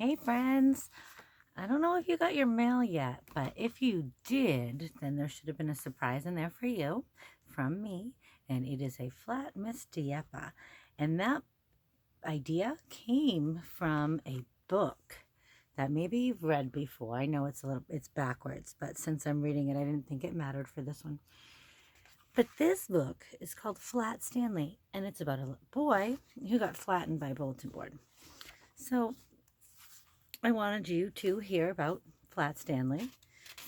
Hey friends, I don't know if you got your mail yet, but if you did, then there should have been a surprise in there for you from me, and it is a flat Miss Dieppe. And that idea came from a book that maybe you've read before. I know it's backwards, but since I'm reading it, I didn't think it mattered for this one. But this book is called Flat Stanley, and it's about a boy who got flattened by a bulletin board. So I wanted you to hear about Flat Stanley,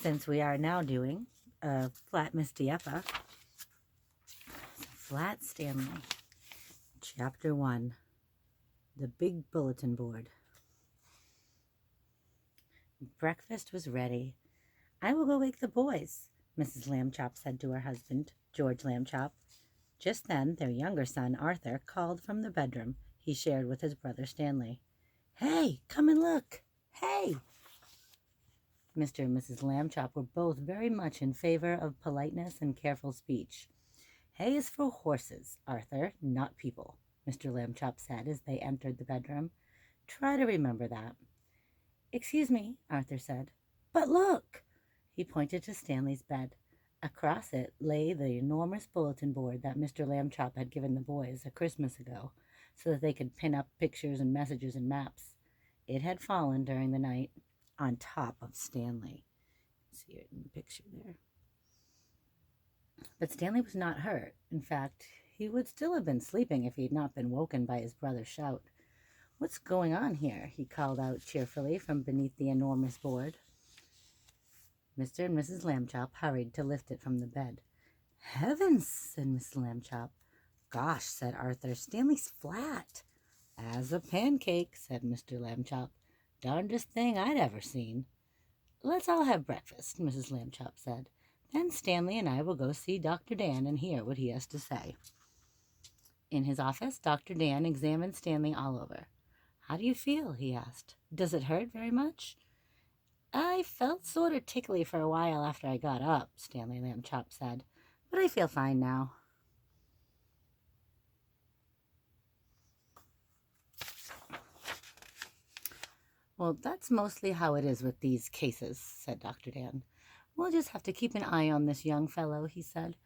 since we are now doing Flat Miss Dieppe. Flat Stanley, Chapter 1, The Big Bulletin Board. Breakfast was ready. I will go wake the boys, Mrs. Lambchop said to her husband, George Lambchop. Just then, their younger son, Arthur, called from the bedroom he shared with his brother Stanley. Hey, come and look! Hey! Mr. and Mrs. Lambchop were both very much in favor of politeness and careful speech. Hay is for horses, Arthur, not people, Mr. Lambchop said as they entered the bedroom. Try to remember that. Excuse me, Arthur said. But look! He pointed to Stanley's bed. Across it lay the enormous bulletin board that Mr. Lambchop had given the boys a Christmas ago, so that they could pin up pictures and messages and maps. It had fallen during the night on top of Stanley. See it in the picture there. But Stanley was not hurt. In fact, he would still have been sleeping if he had not been woken by his brother's shout. What's going on here? He called out cheerfully from beneath the enormous board. Mr. and Mrs. Lambchop hurried to lift it from the bed. Heavens, said Mrs. Lambchop. Gosh, said Arthur, Stanley's flat. As a pancake, said Mr. Lambchop. Darndest thing I'd ever seen. Let's all have breakfast, Mrs. Lambchop said. Then Stanley and I will go see Dr. Dan and hear what he has to say. In his office, Dr. Dan examined Stanley all over. How do you feel? He asked. Does it hurt very much? I felt sort of tickly for a while after I got up, Stanley Lambchop said, but I feel fine now. Well, that's mostly how it is with these cases, said Dr. Dan. We'll just have to keep an eye on this young fellow, he said,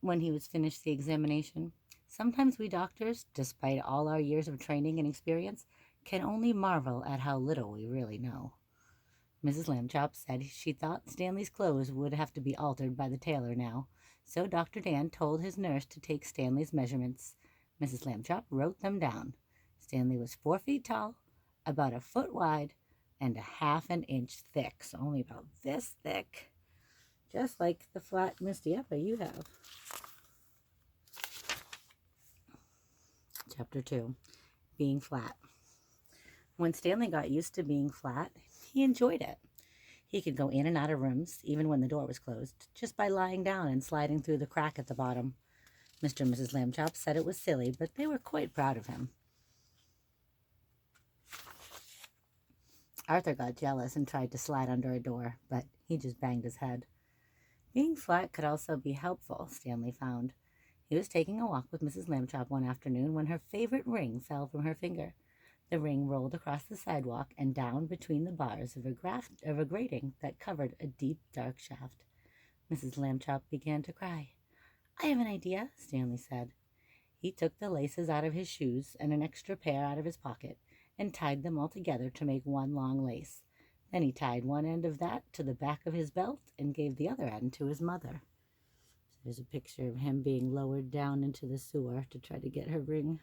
when he was finished the examination. Sometimes we doctors, despite all our years of training and experience, can only marvel at how little we really know. Mrs. Lambchop said she thought Stanley's clothes would have to be altered by the tailor now, so Dr. Dan told his nurse to take Stanley's measurements. Mrs. Lambchop wrote them down. Stanley was 4 feet tall, about a foot wide, and a half an inch thick, so only about this thick, just like the flat Miss Dieppe you have. Chapter 2, Being Flat. When Stanley got used to being flat, he enjoyed it. He could go in and out of rooms, even when the door was closed, just by lying down and sliding through the crack at the bottom. Mr. and Mrs. Lambchop said it was silly, but they were quite proud of him. Arthur got jealous and tried to slide under a door, but he just banged his head. Being flat could also be helpful, Stanley found. He was taking a walk with Mrs. Lambchop one afternoon when her favorite ring fell from her finger. The ring rolled across the sidewalk and down between the bars of a grating that covered a deep, dark shaft. Mrs. Lambchop began to cry. I have an idea, Stanley said. He took the laces out of his shoes and an extra pair out of his pocket and tied them all together to make one long lace. Then he tied one end of that to the back of his belt and gave the other end to his mother. So there's a picture of him being lowered down into the sewer to try to get her ring.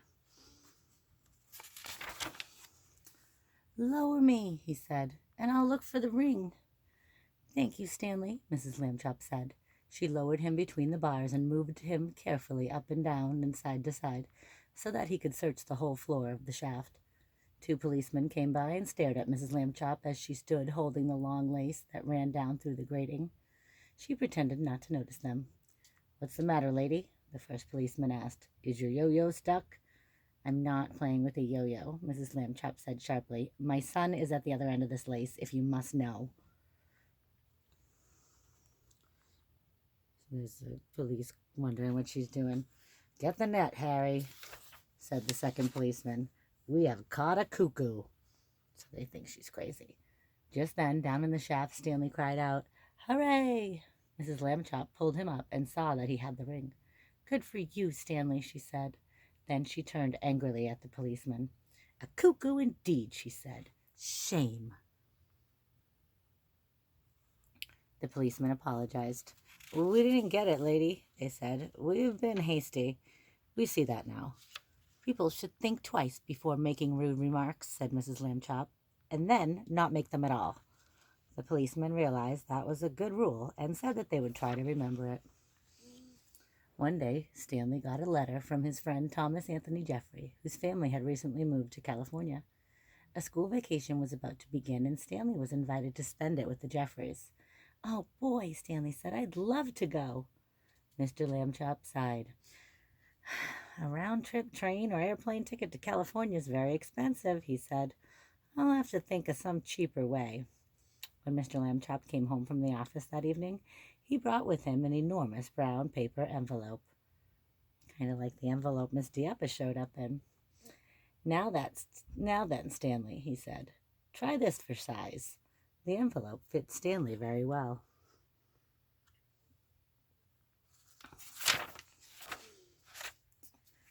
Lower me, he said, and I'll look for the ring. Thank you, Stanley, Mrs. Lambchop said. She lowered him between the bars and moved him carefully up and down and side to side so that he could search the whole floor of the shaft. 2 policemen came by and stared at Mrs. Lambchop as she stood holding the long lace that ran down through the grating. She pretended not to notice them. What's the matter, lady? The first policeman asked. Is your yo-yo stuck? I'm not playing with a yo-yo, Mrs. Lambchop said sharply. My son is at the other end of this lace, if you must know. There's the police wondering what she's doing. Get the net, Harry, said the second policeman. We have caught a cuckoo. so they think she's crazy. Just then, down in the shaft, Stanley cried out, "Hooray!" Mrs. Lambchop pulled him up and saw that he had the ring. "Good for you, Stanley," she said. Then she turned angrily at the policeman. "A cuckoo indeed," she said. "Shame." The policeman apologized. "We didn't get it, lady," they said. "We've been hasty. We see that now." "People should think twice before making rude remarks," said Mrs. Lambchop, "and then not make them at all." The policeman realized that was a good rule and said that they would try to remember it. One day, Stanley got a letter from his friend Thomas Anthony Jeffrey, whose family had recently moved to California. A school vacation was about to begin, and Stanley was invited to spend it with the Jeffreys. "Oh, boy," Stanley said, "I'd love to go." Mr. Lambchop sighed. "A round-trip train or airplane ticket to California is very expensive," he said. "I'll have to think of some cheaper way." When Mr. Lambchop came home from the office that evening, he brought with him an enormous brown paper envelope, kind of like the envelope Miss Dieppe showed up in. Now then, Stanley," he said, "try this for size." The envelope fit Stanley very well.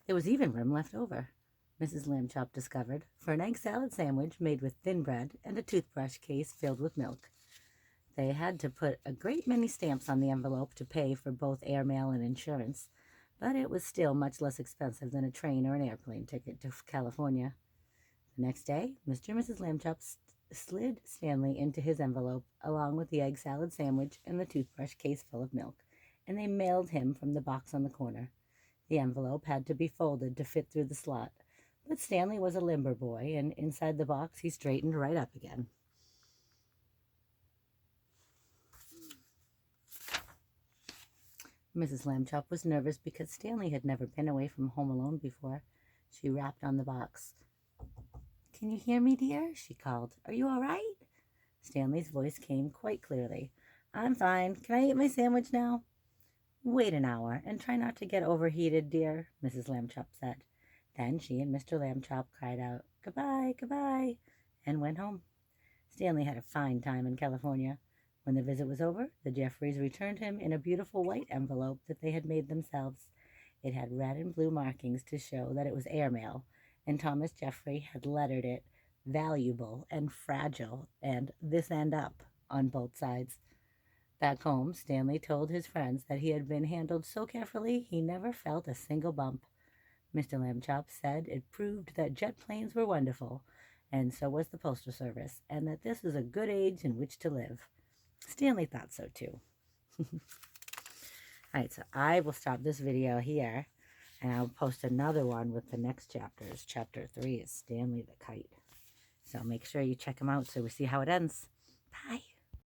There was even room left over, Mrs. Lambchop discovered, for an egg salad sandwich made with thin bread and a toothbrush case filled with milk. They had to put a great many stamps on the envelope to pay for both airmail and insurance, but it was still much less expensive than a train or an airplane ticket to California. The next day, Mr. and Mrs. Lambchop slid Stanley into his envelope, along with the egg salad sandwich and the toothbrush case full of milk, and they mailed him from the box on the corner. The envelope had to be folded to fit through the slot, but Stanley was a limber boy, and inside the box he straightened right up again. Mrs. Lambchop was nervous because Stanley had never been away from home alone before. She rapped on the box. "Can you hear me, dear?" she called. "Are you all right?" Stanley's voice came quite clearly. "I'm fine. Can I eat my sandwich now?" "Wait an hour, and try not to get overheated, dear," Mrs. Lambchop said. Then she and Mr. Lambchop cried out, "Goodbye, goodbye," and went home. Stanley had a fine time in California. When the visit was over, the Jeffreys returned him in a beautiful white envelope that they had made themselves. It had red and blue markings to show that it was airmail, and Thomas Jeffrey had lettered it "Valuable" and "Fragile" and "This End Up" on both sides. Back home, Stanley told his friends that he had been handled so carefully he never felt a single bump. Mr. Lambchop said it proved that jet planes were wonderful, and so was the Postal Service, and that this was a good age in which to live. Stanley thought so too. All right, so I will stop this video here, and I'll post another one with the next chapters. Chapter 3 is Stanley the Kite. So make sure you check them out so we see how it ends. Bye.